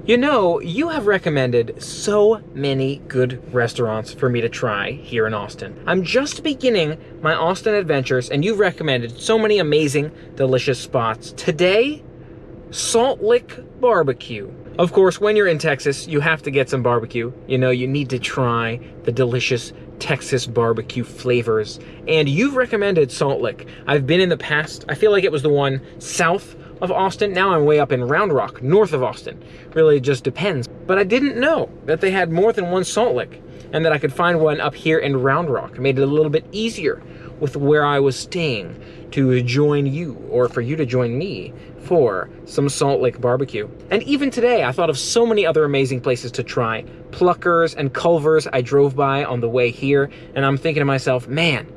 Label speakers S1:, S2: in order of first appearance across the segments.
S1: You know, you have recommended so many good restaurants for me to try here in Austin. I'm just beginning my Austin adventures, and you've recommended so many amazing, delicious spots. Today, Salt Lick BBQ. Of course, when you're in Texas, you have to get some barbecue. You know, you need to try the delicious Texas barbecue flavors. And you've recommended Salt Lick. I've been in the past. I feel like it was the one south of Austin. Now I'm way up in Round Rock, north of Austin. Really, it just depends. But I didn't know that they had more than one Salt Lick, and that I could find one up here in Round Rock. It made it a little bit easier with where I was staying to join you, or for you to join me for some Salt Lick barbecue. And even today, I thought of so many other amazing places to try. Pluckers and Culver's I drove by on the way here, and I'm thinking to myself, man,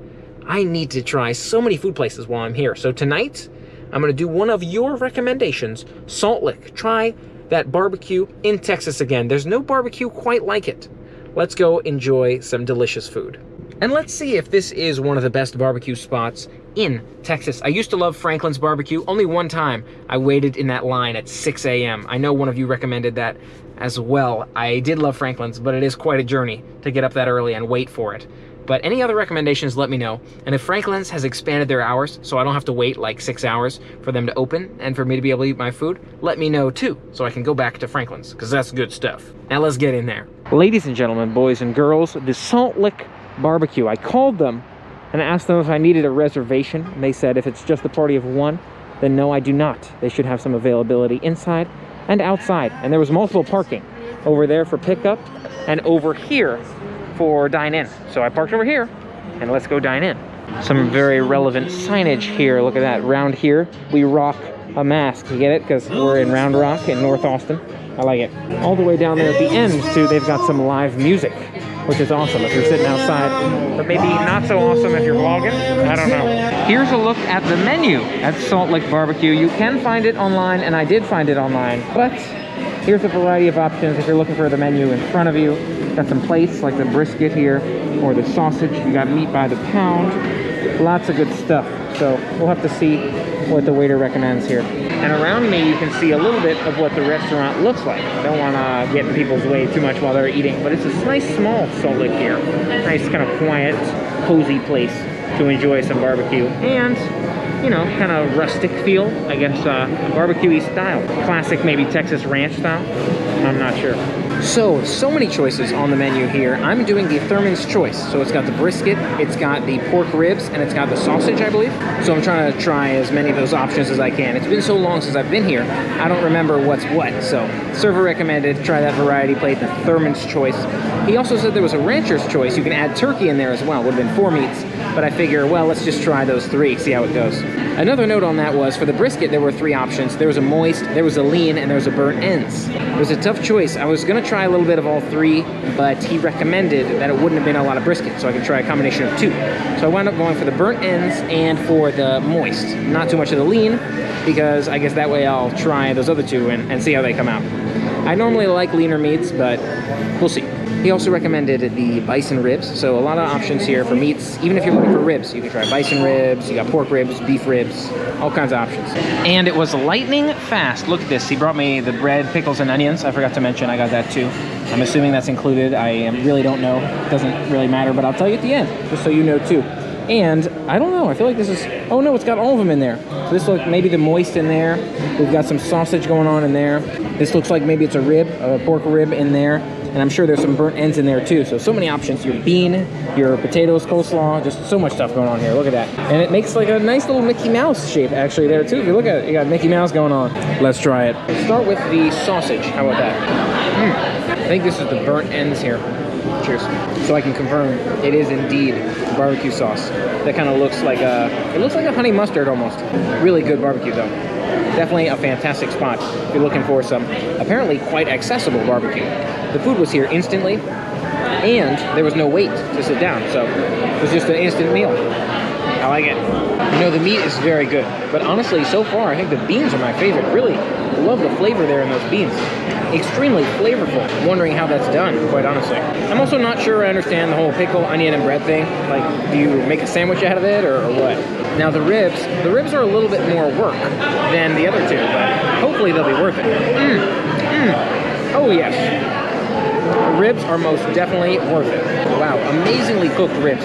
S1: I need to try so many food places while I'm here. So tonight, I'm gonna do one of your recommendations, Salt Lick. Try that barbecue in Texas again. There's no barbecue quite like it. Let's go enjoy some delicious food. And let's see if this is one of the best barbecue spots in Texas. I used to love Franklin's Barbecue. Only one time I waited in that line at 6 a.m. I know one of you recommended that as well. I did love Franklin's, but it is quite a journey to get up that early and wait for it. But any other recommendations, let me know. And if Franklin's has expanded their hours, so I don't have to wait like 6 hours for them to open and for me to be able to eat my food, let me know too, so I can go back to Franklin's, because that's good stuff. Now let's get in there. Ladies and gentlemen, boys and girls, the Salt Lick BBQ. I called them and asked them if I needed a reservation. And they said if it's just a party of one, then no, I do not. They should have some availability inside and outside. And there was multiple parking over there for pickup and over here for dine-in. So I parked over here, and let's go dine in. Some very relevant signage here. Look at that. Round here, we rock a mask. You get it? Because we're in Round Rock in North Austin. I like it. All the way down there at the end, too, they've got some live music, which is awesome if you're sitting outside, but maybe not so awesome if you're vlogging. I don't know. Here's a look at the menu at Salt Lick BBQ. You can find it online, and I did find it online, but here's a variety of options if you're looking for the menu in front of you. Got some plates like the brisket here, or the sausage. You got meat by the pound. Lots of good stuff. So we'll have to see what the waiter recommends here. And around me, you can see a little bit of what the restaurant looks like. I don't want to get in people's way too much while they're eating, but it's a nice small Salt Lick here. Nice kind of quiet, cozy place to enjoy some barbecue. And, you know, kind of rustic feel, I guess, barbecue-y style. Classic, maybe Texas ranch style. I'm not sure. So many choices on the menu here. I'm doing the Thurman's Choice. So it's got the brisket, it's got the pork ribs, and it's got the sausage, I believe. So I'm trying to try as many of those options as I can. It's been so long since I've been here, I don't remember what's what. So server recommended, try that variety plate, the Thurman's Choice. He also said there was a Rancher's Choice. You can add turkey in there as well. Would have been 4 meats. But I figure, well, let's just try those 3, see how it goes. Another note on that was, for the brisket, there were 3 options. There was a moist, there was a lean, and there was a burnt ends. It was a tough choice. I was gonna try a little bit of all 3, but he recommended that it wouldn't have been a lot of brisket, so I could try a combination of 2. So I wound up going for the burnt ends and for the moist. Not too much of the lean, because I guess that way I'll try those other 2 and see how they come out. I normally like leaner meats, but we'll see. He also recommended the bison ribs, so a lot of options here for meats. Even if you're looking for ribs, you can try bison ribs, you got pork ribs, beef ribs, all kinds of options. And it was lightning fast. Look at this. He brought me the bread, pickles, and onions. I forgot to mention I got that too. I'm assuming that's included. I really don't know. It doesn't really matter, but I'll tell you at the end, just so you know too. And I don't know, I feel like this is, oh no, it's got all of them in there. So this looks maybe the moist in there. We've got some sausage going on in there. This looks like maybe it's a rib, a pork rib in there. And I'm sure there's some burnt ends in there too. So many options. Your bean, your potatoes, coleslaw, just so much stuff going on here. Look at that. And it makes like a nice little Mickey Mouse shape actually there too. If you look at it, you got Mickey Mouse going on. Let's try it. Let's start with the sausage. How about that? I think this is the burnt ends here. Cheers. So I can confirm it is indeed barbecue sauce. That kind of looks like it looks like a honey mustard almost. Really good barbecue though. Definitely a fantastic spot if you're looking for some apparently quite accessible barbecue. The food was here instantly, and there was no wait to sit down, so it was just an instant meal. I like it. You know, the meat is very good, but honestly, so far, I think the beans are my favorite. Really love the flavor there in those beans. Extremely flavorful. I'm wondering how that's done, quite honestly. I'm also not sure I understand the whole pickle, onion, and bread thing. Like, do you make a sandwich out of it, or what? Now, the ribs are a little bit more work than the other 2, but hopefully they'll be worth it. Oh yes, the ribs are most definitely worth it. Wow, amazingly cooked ribs.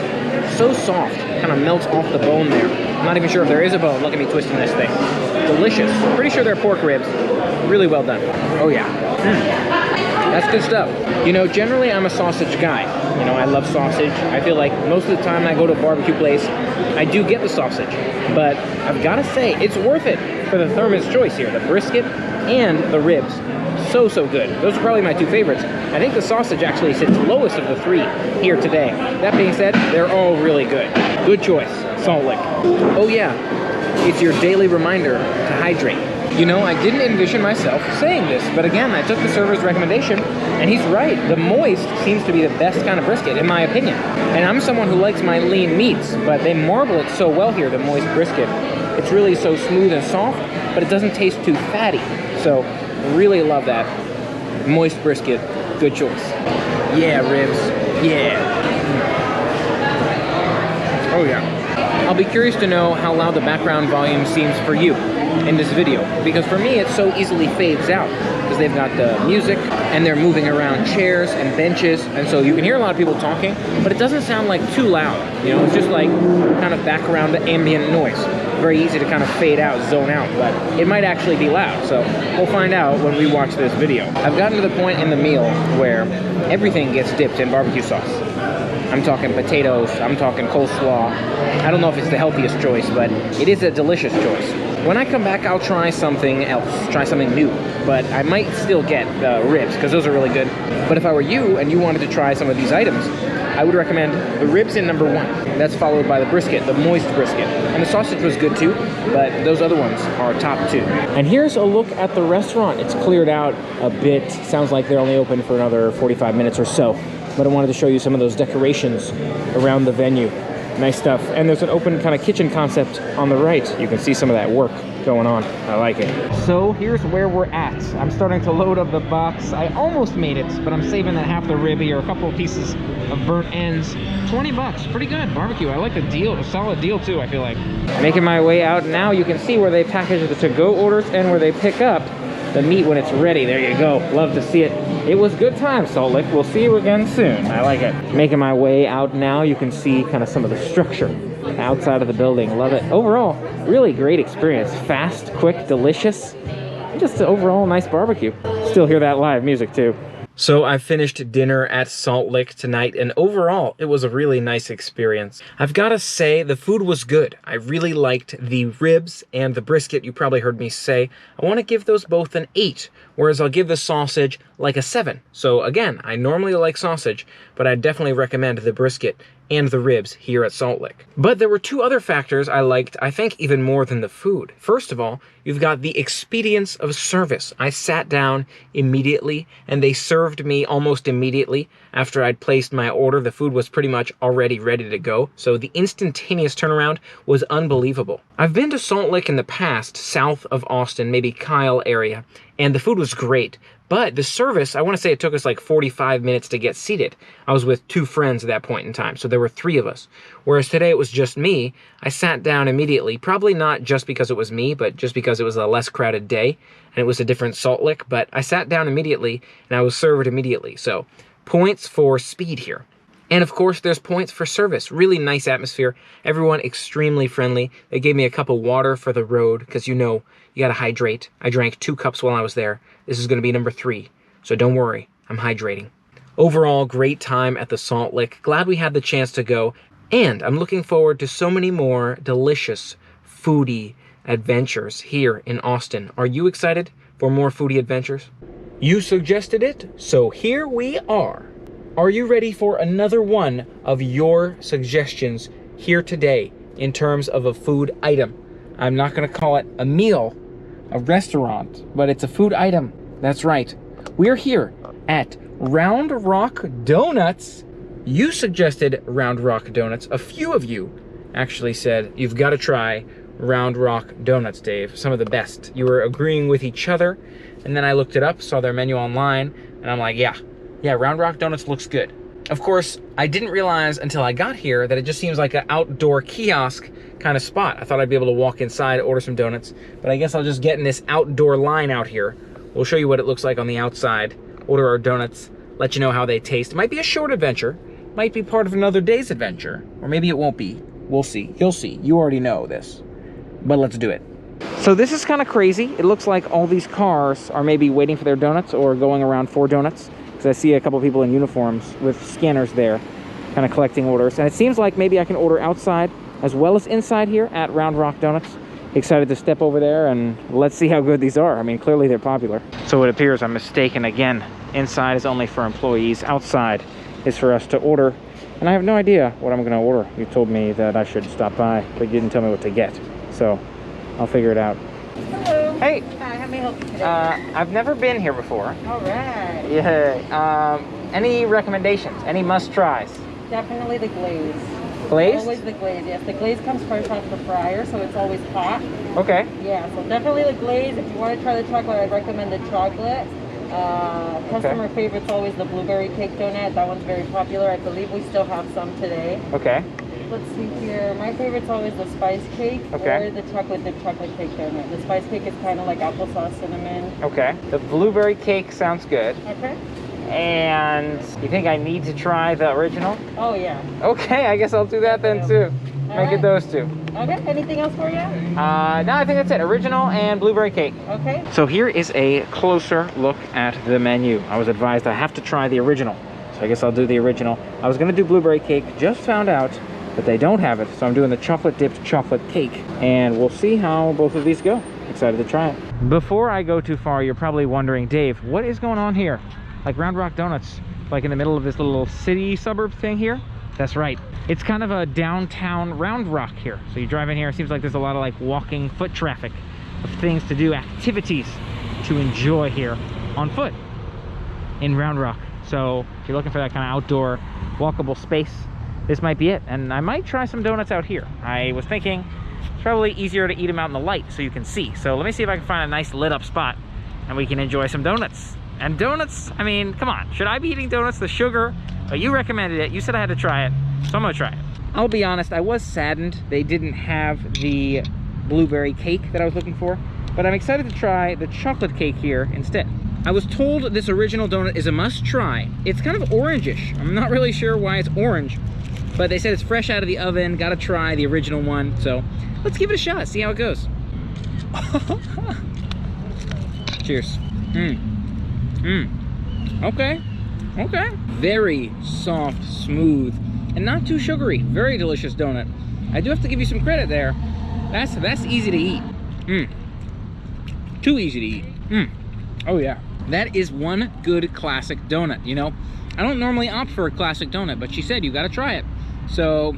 S1: So soft, kind of melts off the bone there. I'm not even sure if there is a bone. Look at me twisting this thing. Delicious. Pretty sure they're pork ribs. Really well done. Oh yeah. That's good stuff. You know, generally I'm a sausage guy. You know, I love sausage. I feel like most of the time I go to a barbecue place, I do get the sausage. But I've got to say, it's worth it for the Thurman's choice here. The brisket and the ribs. So good. Those are probably my two favorites. I think the sausage actually sits lowest of the three here today. That being said, they're all really good. Good choice, Salt Lick. Oh yeah, it's your daily reminder to hydrate. You know, I didn't envision myself saying this, but again, I took the server's recommendation, and he's right. The moist seems to be the best kind of brisket, in my opinion. And I'm someone who likes my lean meats, but they marble it so well here, the moist brisket. It's really so smooth and soft, but it doesn't taste too fatty. So, really love that. Moist brisket, good choice. Yeah, ribs, yeah. Oh yeah. I'll be curious to know how loud the background volume seems for you in this video, because for me it so easily fades out because they've got the music and they're moving around chairs and benches, and so you can hear a lot of people talking, but it doesn't sound like too loud. You know, it's just like kind of background ambient noise. Very easy to kind of fade out, zone out, but it might actually be loud, so we'll find out when we watch this video. I've gotten to the point in the meal where everything gets dipped in barbecue sauce. I'm talking potatoes, I'm talking coleslaw. I don't know if it's the healthiest choice, but it is a delicious choice. When I come back, I'll try something else, try something new, but I might still get ribs, because those are really good. But if I were you and you wanted to try some of these items, I would recommend the ribs in number 1. That's followed by the brisket, the moist brisket. And the sausage was good too, but those other ones are top 2. And here's a look at the restaurant. It's cleared out a bit. Sounds like they're only open for another 45 minutes or so. But I wanted to show you some of those decorations around the venue. Nice stuff. And there's an open kind of kitchen concept on the right. You can see some of that work going on. I like it. So here's where we're at. I'm starting to load up the box. I almost made it, but I'm saving that half the rib here, a couple of pieces of burnt ends. 20 bucks, pretty good barbecue. I like the deal, a solid deal too, I feel like. Making my way out now, you can see where they package the to-go orders and where they pick up the meat when it's ready. There you go. Love to see it. It was good time, Salt Lick. We'll see you again soon. I like it. Making my way out now, you can see kind of some of the structure outside of the building. Love it. Overall, really great experience. Fast, quick, delicious. Just an overall nice barbecue. Still hear that live music too. So I finished dinner at Salt Lick tonight, and overall, it was a really nice experience. I've got to say, the food was good. I really liked the ribs and the brisket, you probably heard me say. I want to give those both an 8, whereas I'll give the sausage like a 7. So again, I normally like sausage, but I definitely recommend the brisket and the ribs here at Salt Lick. But there were 2 other factors I liked, I think, even more than the food. First of all, you've got the expedience of service. I sat down immediately, and they served me almost immediately after I'd placed my order. The food was pretty much already ready to go, so the instantaneous turnaround was unbelievable. I've been to Salt Lick in the past, south of Austin, maybe Kyle area, and the food was great. But the service, I want to say it took us like 45 minutes to get seated. I was with 2 friends at that point in time, so there were 3 of us. Whereas today it was just me. I sat down immediately, probably not just because it was me, but just because it was a less crowded day, and it was a different Salt Lick, but I sat down immediately, and I was served immediately. So, points for speed here. And of course, there's points for service. Really nice atmosphere. Everyone extremely friendly. They gave me a cup of water for the road, because you know, you gotta hydrate. I drank 2 cups while I was there. This is gonna be number 3. So don't worry, I'm hydrating. Overall, great time at the Salt Lick. Glad we had the chance to go. And I'm looking forward to so many more delicious foodie adventures here in Austin. Are you excited for more foodie adventures? You suggested it, so here we are. Are you ready for another one of your suggestions here today in terms of a food item? I'm not going to call it a meal, a restaurant, but it's a food item. That's right. We're here at Round Rock Donuts. You suggested Round Rock Donuts. A few of you actually said, you've got to try Round Rock Donuts, Dave. Some of the best. You were agreeing with each other, and then I looked it up, saw their menu online, and I'm like, yeah, Round Rock Donuts looks good. Of course, I didn't realize until I got here that it just seems like an outdoor kiosk kind of spot. I thought I'd be able to walk inside, order some donuts, but I guess I'll just get in this outdoor line out here. We'll show you what it looks like on the outside order our donuts, let you know how they taste. It might be a short adventure, might be part of another day's adventure, or maybe it won't be. We'll see. You'll see. You already know this. But let's do it. So this is kind of crazy. It looks like all these cars are maybe waiting for their donuts or going around for donuts, because I see a couple people in uniforms with scanners there kind of collecting orders. And it seems like maybe I can order outside as well as inside here at Round Rock Donuts. Excited to step over there and let's see how good these are. I mean, clearly they're popular. So it appears I'm mistaken again. Inside is only for employees. Outside is for us to order. And I have no idea what I'm going to order. You told me that I should stop by, but you didn't tell me what to get. So I'll figure it out.
S2: Hello.
S1: Hey.
S2: Hi, how may I help you today?
S1: I've never been here before.
S2: All right.
S1: Yeah. Any recommendations? Any must-tries?
S2: Definitely the glaze.
S1: Glazed?
S2: Always the glaze, yes. The glaze comes fresh off the fryer, so it's always hot.
S1: Okay.
S2: Yeah, so definitely the glaze. If you want to try the chocolate, I'd recommend the chocolate. Customer favorite's always the blueberry cake donut. That one's very popular. I believe we still have some today.
S1: Okay.
S2: Let's see here. My favorite's always the spice cake or the chocolate dip chocolate cake donut. The spice cake is kind of like applesauce cinnamon.
S1: Okay. The blueberry cake sounds good.
S2: Okay.
S1: And you think I need to try the original?
S2: Oh, yeah.
S1: Okay, I guess I'll do that then too. Make it those two.
S2: Okay, anything else for you?
S1: No, I think that's it. Original and blueberry cake.
S2: Okay.
S1: So here is a closer look at the menu. I was advised I have to try the original. So I guess I'll do the original. I was gonna do blueberry cake, just found out that they don't have it. So I'm doing the chocolate dipped chocolate cake. And we'll see how both of these go. Excited to try it. Before I go too far, you're probably wondering, Dave, what is going on here? Like Round Rock Donuts, like in the middle of this little city suburb thing here? That's right. It's kind of a downtown Round Rock here. So you drive in here, it seems like there's a lot of like walking foot traffic of things to do, activities to enjoy here on foot in Round Rock. So if you're looking for that kind of outdoor walkable space, this might be it. And I might try some donuts out here. I was thinking it's probably easier to eat them out in the light so you can see. So let me see if I can find a nice lit up spot and we can enjoy some donuts. And donuts, I mean, come on. Should I be eating donuts? The sugar, you recommended it. You said I had to try it, so I'm gonna try it. I'll be honest, I was saddened they didn't have the blueberry cake that I was looking for, but I'm excited to try the chocolate cake here instead. I was told this original donut is a must try. It's kind of orangish. I'm not really sure why it's orange, but they said it's fresh out of the oven. Gotta try the original one. So let's give it a shot, see how it goes. Cheers. Okay. Very soft, smooth, and not too sugary. Very delicious donut. I do have to give you some credit there. That's easy to eat. Too easy to eat. Oh yeah. That is one good classic donut, you know? I don't normally opt for a classic donut, but she said you gotta try it. So,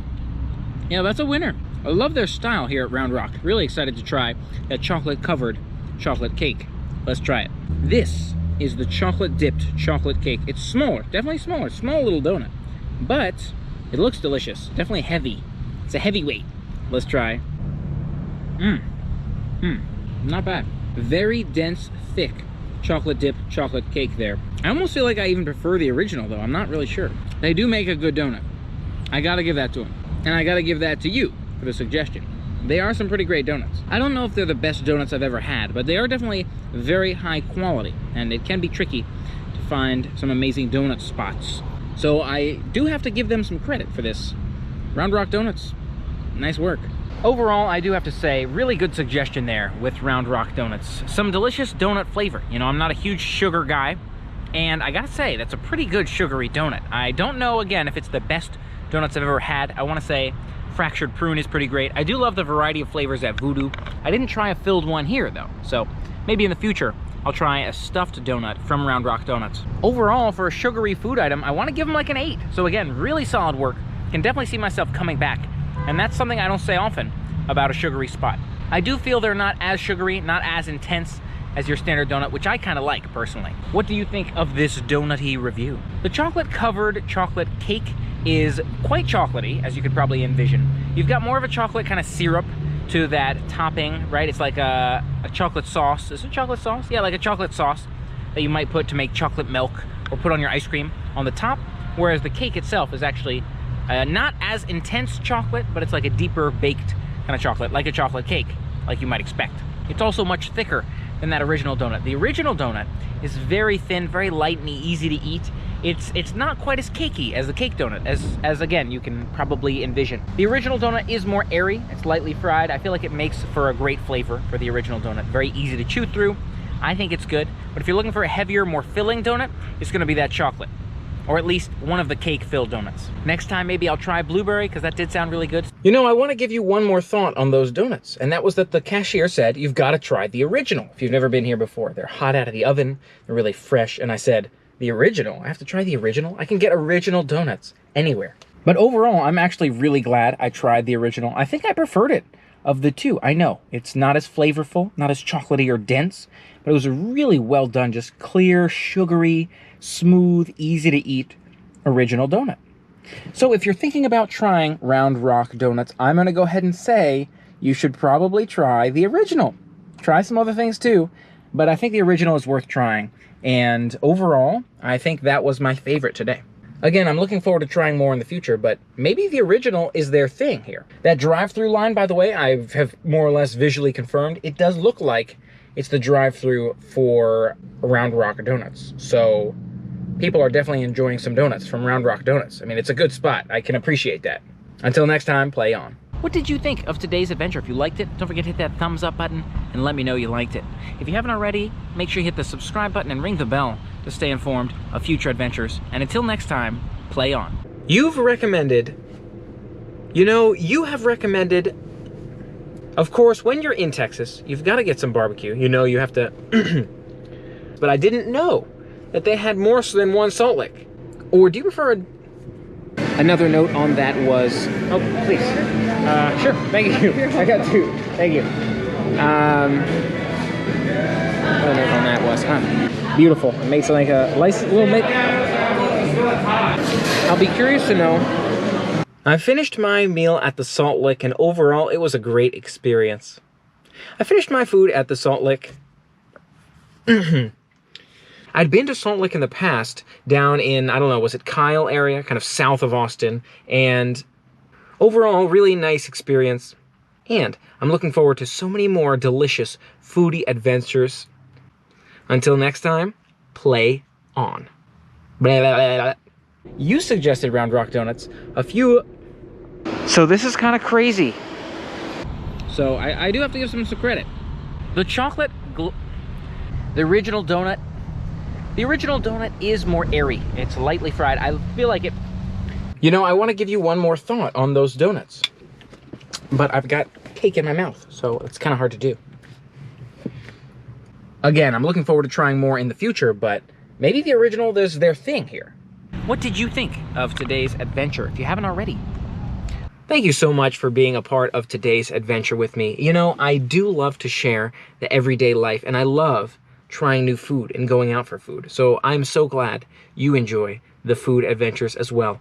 S1: yeah, that's a winner. I love their style here at Round Rock. Really excited to try that chocolate-covered chocolate cake. Let's try it. This is the chocolate dipped chocolate cake. It's smaller, definitely smaller, small little donut, but it looks delicious. Definitely heavy. It's a heavyweight. Let's try. Not bad. Very dense, thick chocolate dip chocolate cake there. I almost feel like I even prefer the original though. I'm not really sure. They do make a good donut. I gotta give that to them. And I gotta give that to you for the suggestion. They are some pretty great donuts. I don't know if they're the best donuts I've ever had, but they are definitely very high quality, and it can be tricky to find some amazing donut spots. So I do have to give them some credit for this. Round Rock Donuts, nice work. Overall, I do have to say, really good suggestion there with Round Rock Donuts. Some delicious donut flavor. You know, I'm not a huge sugar guy, and I gotta say, that's a pretty good sugary donut. I don't know, again, if it's the best donuts I've ever had. I wanna say fractured prune is pretty great. I do love the variety of flavors at Voodoo. I didn't try a filled one here though, so maybe in the future I'll try a stuffed donut from Round Rock Donuts. Overall, for a sugary food item, I want to give them like an 8. So again, really solid work. Can definitely see myself coming back, and that's something I don't say often about a sugary spot. I do feel they're not as sugary, not as intense as your standard donut, which I kind of like personally. What do you think of this donut-y review? The chocolate covered chocolate cake is quite chocolatey, as you could probably envision. You've got more of a chocolate kind of syrup to that topping, right? It's like a chocolate sauce. Is it chocolate sauce? Yeah, like a chocolate sauce that you might put to make chocolate milk or put on your ice cream on the top, whereas the cake itself is actually not as intense chocolate, but it's like a deeper baked kind of chocolate, like a chocolate cake, like you might expect. It's also much thicker than that original donut. The original donut is very thin, very light and easy to eat. It's not quite as cakey as the cake donut, as again, you can probably envision. The original donut is more airy, it's lightly fried. I feel like it makes for a great flavor for the original donut. Very easy to chew through. I think it's good, but if you're looking for a heavier, more filling donut, it's gonna be that chocolate, or at least one of the cake-filled donuts. Next time, maybe I'll try blueberry, because that did sound really good. You know, I wanna give you one more thought on those donuts, and that was that the cashier said, you've gotta try the original if you've never been here before. They're hot out of the oven, they're really fresh, and I said, the original? I have to try the original? I can get original donuts anywhere. But overall, I'm actually really glad I tried the original. I think I preferred it of the two. I know, it's not as flavorful, not as chocolatey or dense, but it was a really well done, just clear, sugary, smooth, easy to eat original donut. So if you're thinking about trying Round Rock donuts, I'm gonna go ahead and say you should probably try the original. Try some other things too, but I think the original is worth trying. And overall, I think that was my favorite today. Again, I'm looking forward to trying more in the future, but maybe the original is their thing here. That drive-through line, by the way, I have more or less visually confirmed, it does look like it's the drive-through for Round Rock Donuts. So people are definitely enjoying some donuts from Round Rock Donuts. I mean, it's a good spot. I can appreciate that. Until next time, play on. What did you think of today's adventure? If you liked it, don't forget to hit that thumbs up button and let me know you liked it. If you haven't already, make sure you hit the subscribe button and ring the bell to stay informed of future adventures. And until next time, play on. You've recommended, you have recommended, of course, when you're in Texas, you've got to get some barbecue. You know you have to, but I didn't know that they had more than one Salt Lick. Or do you prefer Another note on that was, oh, please. Sure, thank you. I got two, thank you. Another note on that was, beautiful. It makes like a nice little I'll be curious to know. I finished my meal at the Salt Lick, and overall, it was a great experience. I finished my food at the Salt Lick. I'd been to Salt Lick in the past, down in, I don't know, was it Kyle area, kind of south of Austin, and overall, really nice experience. And I'm looking forward to so many more delicious foodie adventures. Until next time, play on. Blah, blah, blah, blah. You suggested Round Rock Donuts. So this is kind of crazy. So I do have to give them some credit. The chocolate, the original donut is more airy. It's lightly fried. I feel like it. You know, I want to give you one more thought on those donuts, but I've got cake in my mouth, so it's kind of hard to do. Again, I'm looking forward to trying more in the future, but maybe the original is their thing here. What did you think of today's adventure, if you haven't already? Thank you so much for being a part of today's adventure with me. You know, I do love to share the everyday life, and I love trying new food and going out for food. So I'm so glad you enjoy the food adventures as well.